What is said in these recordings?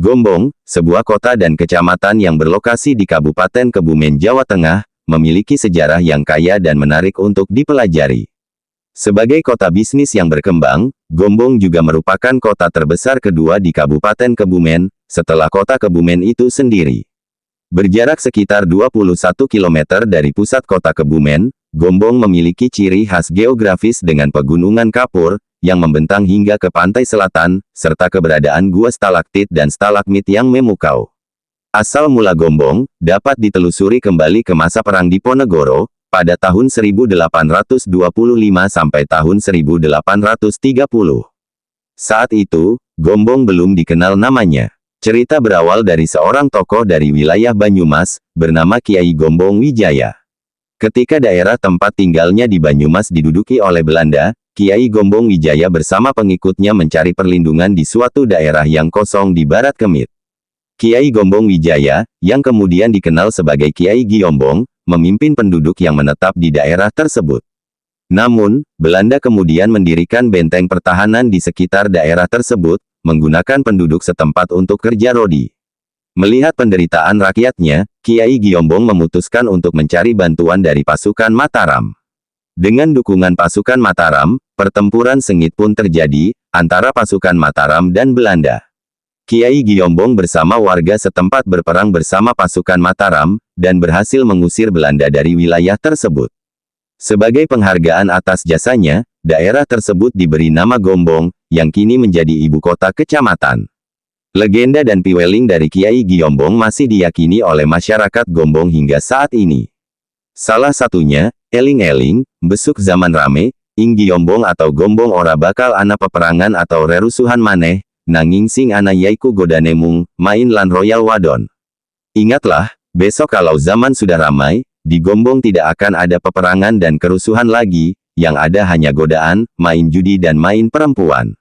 Gombong, sebuah kota dan kecamatan yang berlokasi di Kabupaten Kebumen, Jawa Tengah, memiliki sejarah yang kaya dan menarik untuk dipelajari. Sebagai kota bisnis yang berkembang, Gombong juga merupakan kota terbesar kedua di Kabupaten Kebumen, setelah kota Kebumen itu sendiri. Berjarak sekitar 21 km dari pusat kota Kebumen, Gombong memiliki ciri khas geografis dengan pegunungan kapur, yang membentang hingga ke pantai selatan, serta keberadaan gua stalaktit dan stalagmit yang memukau. Asal mula Gombong, dapat ditelusuri kembali ke masa Perang Diponegoro, pada tahun 1825 sampai tahun 1830. Saat itu, Gombong belum dikenal namanya. Cerita berawal dari seorang tokoh dari wilayah Banyumas, bernama Kiai Gombong Wijaya. Ketika daerah tempat tinggalnya di Banyumas diduduki oleh Belanda, Kiai Gombong Wijaya bersama pengikutnya mencari perlindungan di suatu daerah yang kosong di Barat Kemit. Kiai Gombong Wijaya, yang kemudian dikenal sebagai Kiai Giombong, memimpin penduduk yang menetap di daerah tersebut. Namun, Belanda kemudian mendirikan benteng pertahanan di sekitar daerah tersebut, menggunakan penduduk setempat untuk kerja rodi. Melihat penderitaan rakyatnya, Kiai Giombong memutuskan untuk mencari bantuan dari pasukan Mataram. Dengan dukungan pasukan Mataram, pertempuran sengit pun terjadi, antara pasukan Mataram dan Belanda. Kiai Giombong bersama warga setempat berperang bersama pasukan Mataram, dan berhasil mengusir Belanda dari wilayah tersebut. Sebagai penghargaan atas jasanya, daerah tersebut diberi nama Gombong, yang kini menjadi ibu kota kecamatan. Legenda dan piweling dari Kiai Giombong masih diyakini oleh masyarakat Gombong hingga saat ini. Salah satunya, eling-eling, besuk zaman rame, ing Giombong atau Gombong ora bakal ana peperangan atau rerusuhan maneh, nanging sing ana yaiku godanemung, main lan royal wadon. Ingatlah, besok kalau zaman sudah ramai, di Gombong tidak akan ada peperangan dan kerusuhan lagi, yang ada hanya godaan, main judi dan main perempuan.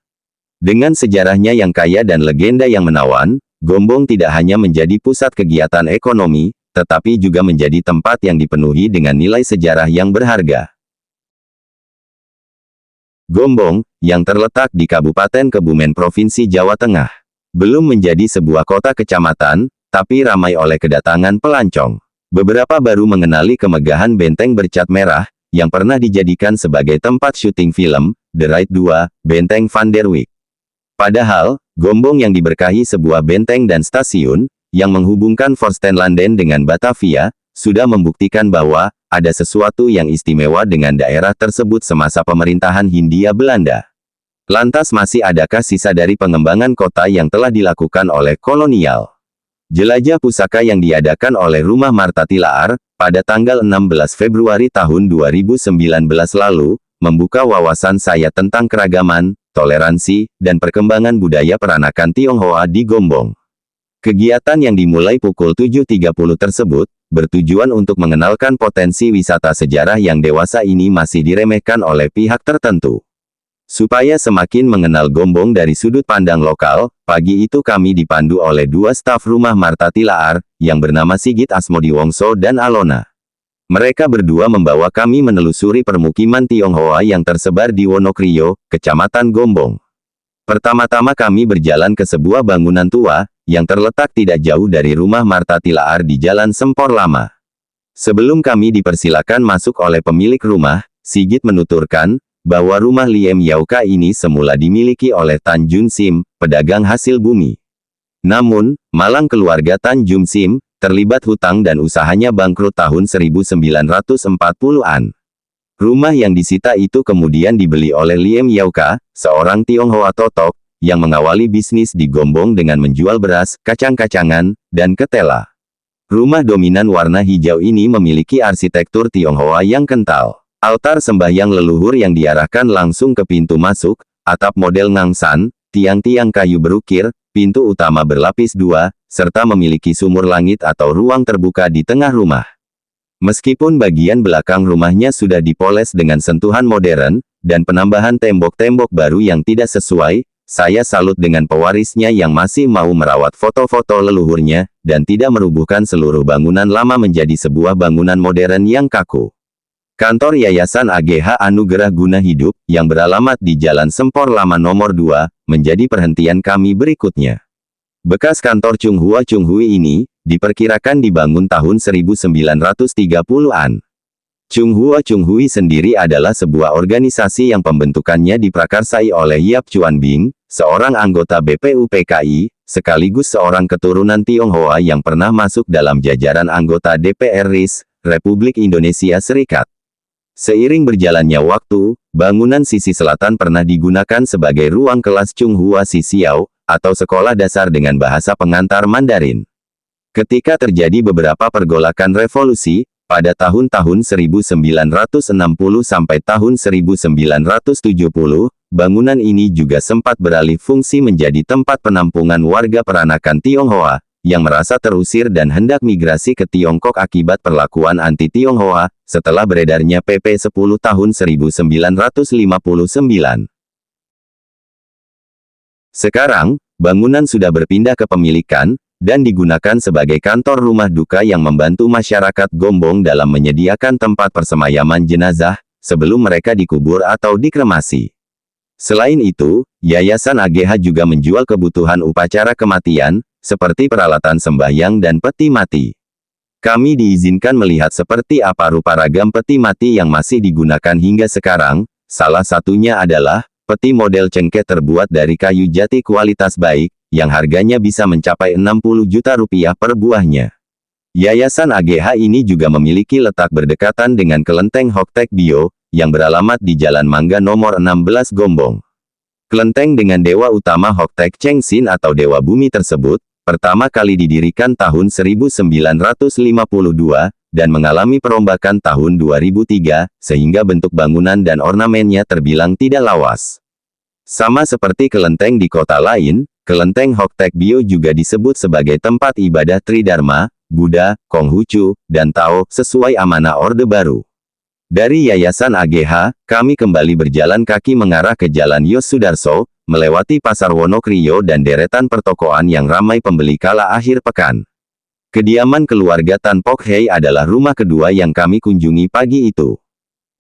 Dengan sejarahnya yang kaya dan legenda yang menawan, Gombong tidak hanya menjadi pusat kegiatan ekonomi, tetapi juga menjadi tempat yang dipenuhi dengan nilai sejarah yang berharga. Gombong, yang terletak di Kabupaten Kebumen Provinsi Jawa Tengah, belum menjadi sebuah kota kecamatan, tapi ramai oleh kedatangan pelancong. Beberapa baru mengenali kemegahan benteng bercat merah, yang pernah dijadikan sebagai tempat syuting film, The Raid 2, Benteng Van der Wijk. Padahal, Gombong yang diberkahi sebuah benteng dan stasiun, yang menghubungkan Forstenlanden dengan Batavia, sudah membuktikan bahwa, ada sesuatu yang istimewa dengan daerah tersebut semasa pemerintahan Hindia Belanda. Lantas masih adakah sisa dari pengembangan kota yang telah dilakukan oleh kolonial? Jelajah pusaka yang diadakan oleh Rumah Marta Tilaar, pada tanggal 16 Februari tahun 2019 lalu, membuka wawasan saya tentang keragaman, toleransi, dan perkembangan budaya peranakan Tionghoa di Gombong. Kegiatan yang dimulai pukul 7.30 tersebut, bertujuan untuk mengenalkan potensi wisata sejarah yang dewasa ini masih diremehkan oleh pihak tertentu. Supaya semakin mengenal Gombong dari sudut pandang lokal, pagi itu kami dipandu oleh dua staf Rumah Marta Tilaar, yang bernama Sigit Asmodiwongso dan Alona. Mereka berdua membawa kami menelusuri permukiman Tionghoa yang tersebar di Wonokrio, Kecamatan Gombong. Pertama-tama kami berjalan ke sebuah bangunan tua, yang terletak tidak jauh dari Rumah Marta Tilaar di Jalan Sempor Lama. Sebelum kami dipersilakan masuk oleh pemilik rumah, Sigit menuturkan, bahwa rumah Liem Yauka ini semula dimiliki oleh Tan Jun Sim, pedagang hasil bumi. Namun, malang keluarga Tan Jun Sim, terlibat hutang dan usahanya bangkrut tahun 1940-an. Rumah yang disita itu kemudian dibeli oleh Liem Yauka, seorang Tionghoa totok, yang mengawali bisnis di Gombong dengan menjual beras, kacang-kacangan, dan ketela. Rumah dominan warna hijau ini memiliki arsitektur Tionghoa yang kental. Altar sembahyang leluhur yang diarahkan langsung ke pintu masuk, atap model ngangsan, tiang-tiang kayu berukir, pintu utama berlapis dua, serta memiliki sumur langit atau ruang terbuka di tengah rumah. Meskipun bagian belakang rumahnya sudah dipoles dengan sentuhan modern, dan penambahan tembok-tembok baru yang tidak sesuai, saya salut dengan pewarisnya yang masih mau merawat foto-foto leluhurnya, dan tidak merubuhkan seluruh bangunan lama menjadi sebuah bangunan modern yang kaku. Kantor Yayasan AGH Anugerah Guna Hidup, yang beralamat di Jalan Sempor Lama nomor 2, menjadi perhentian kami berikutnya. Bekas kantor Chunghua ini, diperkirakan dibangun tahun 1930-an. Chunghua sendiri adalah sebuah organisasi yang pembentukannya diprakarsai oleh Yap Chuanbing, seorang anggota BPUPKI, sekaligus seorang keturunan Tionghoa yang pernah masuk dalam jajaran anggota DPR RI, Republik Indonesia Serikat. Seiring berjalannya waktu, bangunan sisi selatan pernah digunakan sebagai ruang kelas Chunghua Sisiao, atau sekolah dasar dengan bahasa pengantar Mandarin. Ketika terjadi beberapa pergolakan revolusi, pada tahun-tahun 1960 sampai tahun 1970, bangunan ini juga sempat beralih fungsi menjadi tempat penampungan warga peranakan Tionghoa, yang merasa terusir dan hendak migrasi ke Tiongkok akibat perlakuan anti-Tionghoa, setelah beredarnya PP 10 tahun 1959. Sekarang, bangunan sudah berpindah ke pemilikan, dan digunakan sebagai kantor rumah duka yang membantu masyarakat Gombong dalam menyediakan tempat persemayaman jenazah, sebelum mereka dikubur atau dikremasi. Selain itu, Yayasan AGH juga menjual kebutuhan upacara kematian, seperti peralatan sembahyang dan peti mati. Kami diizinkan melihat seperti apa rupa ragam peti mati yang masih digunakan hingga sekarang, salah satunya adalah, peti model cengkeh terbuat dari kayu jati kualitas baik, yang harganya bisa mencapai 60 juta rupiah per buahnya. Yayasan AGH ini juga memiliki letak berdekatan dengan kelenteng Hoktek Bio, yang beralamat di Jalan Mangga nomor 16 Gombong. Kelenteng dengan dewa utama Hoktek Chengsin atau Dewa Bumi tersebut, pertama kali didirikan tahun 1952, dan mengalami perombakan tahun 2003, sehingga bentuk bangunan dan ornamennya terbilang tidak lawas. Sama seperti kelenteng di kota lain, kelenteng Hoktek Bio juga disebut sebagai tempat ibadah Tridharma, Buddha, Konghucu, dan Tao, sesuai amanah Orde Baru. Dari Yayasan AGH, kami kembali berjalan kaki mengarah ke Jalan Yosudarso, melewati Pasar Wonokrio dan deretan pertokoan yang ramai pembeli kala akhir pekan. Kediaman keluarga Tan Pok Hei adalah rumah kedua yang kami kunjungi pagi itu.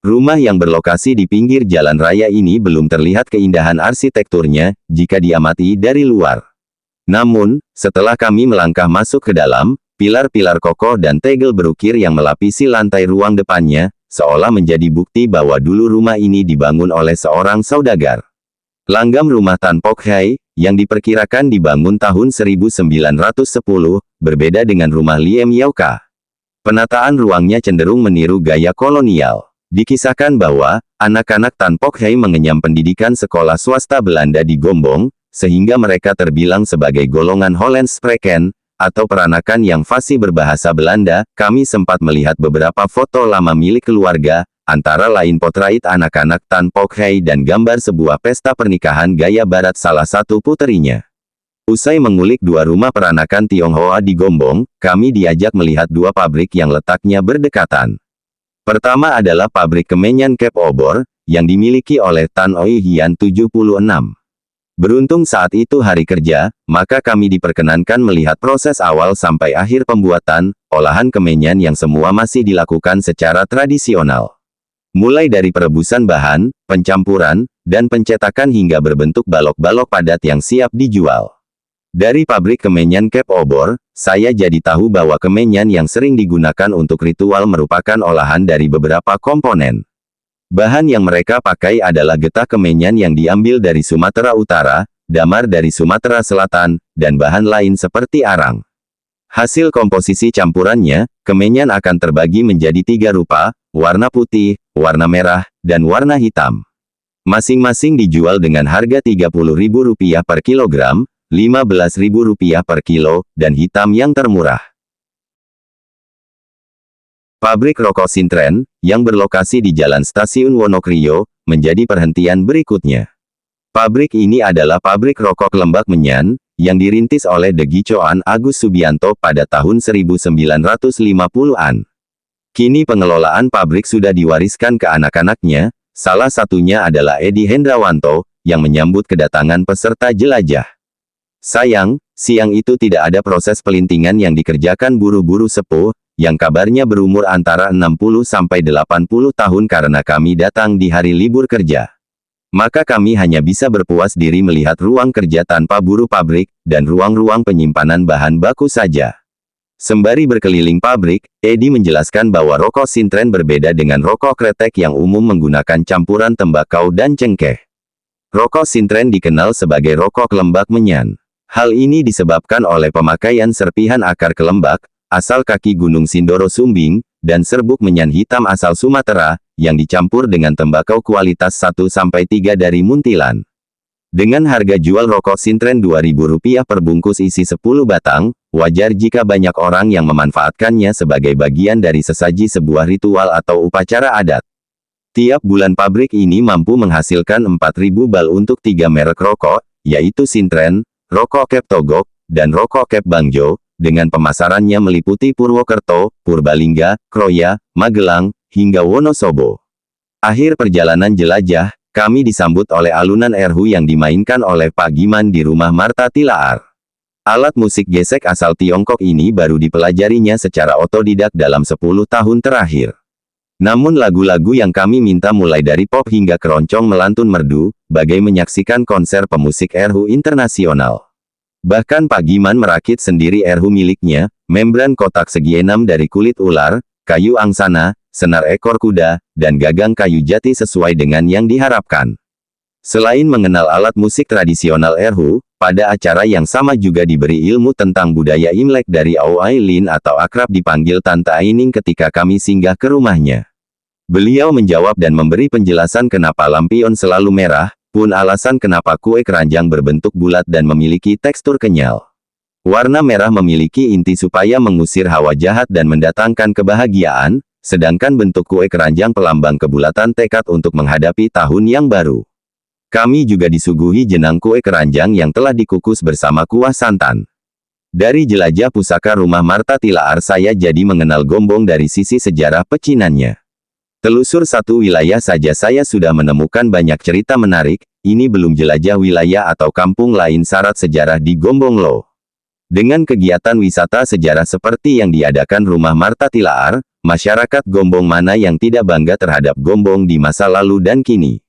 Rumah yang berlokasi di pinggir jalan raya ini belum terlihat keindahan arsitekturnya, jika diamati dari luar. Namun, setelah kami melangkah masuk ke dalam, pilar-pilar kokoh dan tegel berukir yang melapisi lantai ruang depannya, seolah menjadi bukti bahwa dulu rumah ini dibangun oleh seorang saudagar. Langgam rumah Tan Pok Hei, yang diperkirakan dibangun tahun 1910, berbeda dengan rumah Liem Yauka. Penataan ruangnya cenderung meniru gaya kolonial. Dikisahkan bahwa, anak-anak Tan Pok Hei mengenyam pendidikan sekolah swasta Belanda di Gombong, sehingga mereka terbilang sebagai golongan Hollandspreken, atau peranakan yang fasih berbahasa Belanda. Kami sempat melihat beberapa foto lama milik keluarga, antara lain potrait anak-anak Tan Pok Hei dan gambar sebuah pesta pernikahan gaya barat salah satu puterinya. Usai mengulik dua rumah peranakan Tionghoa di Gombong, kami diajak melihat dua pabrik yang letaknya berdekatan. Pertama adalah pabrik kemenyan Kep Obor, yang dimiliki oleh Tan Oi Hian 76. Beruntung saat itu hari kerja, maka kami diperkenankan melihat proses awal sampai akhir pembuatan, olahan kemenyan yang semua masih dilakukan secara tradisional. Mulai dari perebusan bahan, pencampuran, dan pencetakan hingga berbentuk balok-balok padat yang siap dijual. Dari pabrik kemenyan Kep Obor, saya jadi tahu bahwa kemenyan yang sering digunakan untuk ritual merupakan olahan dari beberapa komponen. Bahan yang mereka pakai adalah getah kemenyan yang diambil dari Sumatera Utara, damar dari Sumatera Selatan, dan bahan lain seperti arang. Hasil komposisi campurannya, kemenyan akan terbagi menjadi 3 rupa, warna putih, warna merah, dan warna hitam. Masing-masing dijual dengan harga Rp30.000 per kilogram, Rp15.000 per kilo, dan hitam yang termurah. Pabrik rokok Sintren, yang berlokasi di Jalan Stasiun Wonokrio, menjadi perhentian berikutnya. Pabrik ini adalah pabrik rokok Lembak Menyan, yang dirintis oleh De Gicoan Agus Subianto pada tahun 1950-an. Kini pengelolaan pabrik sudah diwariskan ke anak-anaknya, salah satunya adalah Edi Hendrawanto, yang menyambut kedatangan peserta jelajah. Sayang, siang itu tidak ada proses pelintingan yang dikerjakan buru-buru sepuh, yang kabarnya berumur antara 60 sampai 80 tahun karena kami datang di hari libur kerja. Maka kami hanya bisa berpuas diri melihat ruang kerja tanpa buruh pabrik, dan ruang-ruang penyimpanan bahan baku saja. Sembari berkeliling pabrik, Edi menjelaskan bahwa rokok sintren berbeda dengan rokok kretek yang umum menggunakan campuran tembakau dan cengkeh. Rokok sintren dikenal sebagai rokok lembak menyan. Hal ini disebabkan oleh pemakaian serpihan akar kelembak, asal kaki Gunung Sindoro Sumbing, dan serbuk menyan hitam asal Sumatera, yang dicampur dengan tembakau kualitas 1-3 dari Muntilan. Dengan harga jual rokok sintren Rp2.000 per bungkus isi 10 batang, wajar jika banyak orang yang memanfaatkannya sebagai bagian dari sesaji sebuah ritual atau upacara adat. Tiap bulan pabrik ini mampu menghasilkan 4.000 bal untuk 3 merek rokok, yaitu Sintren, Rokok Kep Togok, dan Rokok Kep Bangjo, dengan pemasarannya meliputi Purwokerto, Purbalingga, Kroya, Magelang, hingga Wonosobo. Akhir perjalanan jelajah, kami disambut oleh alunan erhu yang dimainkan oleh Pak Giman di rumah Marta Tilaar. Alat musik gesek asal Tiongkok ini baru dipelajarinya secara otodidak dalam 10 tahun terakhir. Namun lagu-lagu yang kami minta mulai dari pop hingga keroncong melantun merdu, bagai menyaksikan konser pemusik erhu internasional. Bahkan Pak Giman merakit sendiri erhu miliknya, membran kotak segi 6 dari kulit ular, kayu angsana, senar ekor kuda, dan gagang kayu jati sesuai dengan yang diharapkan. Selain mengenal alat musik tradisional erhu, pada acara yang sama juga diberi ilmu tentang budaya Imlek dari Au Ailin atau akrab dipanggil Tante Aining ketika kami singgah ke rumahnya. Beliau menjawab dan memberi penjelasan kenapa lampion selalu merah, pun alasan kenapa kue keranjang berbentuk bulat dan memiliki tekstur kenyal. Warna merah memiliki inti supaya mengusir hawa jahat dan mendatangkan kebahagiaan, sedangkan bentuk kue keranjang pelambang kebulatan tekad untuk menghadapi tahun yang baru. Kami juga disuguhi jenang kue keranjang yang telah dikukus bersama kuah santan. Dari jelajah pusaka rumah Marta Tilaar saya jadi mengenal Gombong dari sisi sejarah pecinannya. Telusur satu wilayah saja saya sudah menemukan banyak cerita menarik, ini belum jelajah wilayah atau kampung lain syarat sejarah di Gombong loh. Dengan kegiatan wisata sejarah seperti yang diadakan rumah Marta Tilaar, masyarakat Gombong mana yang tidak bangga terhadap Gombong di masa lalu dan kini.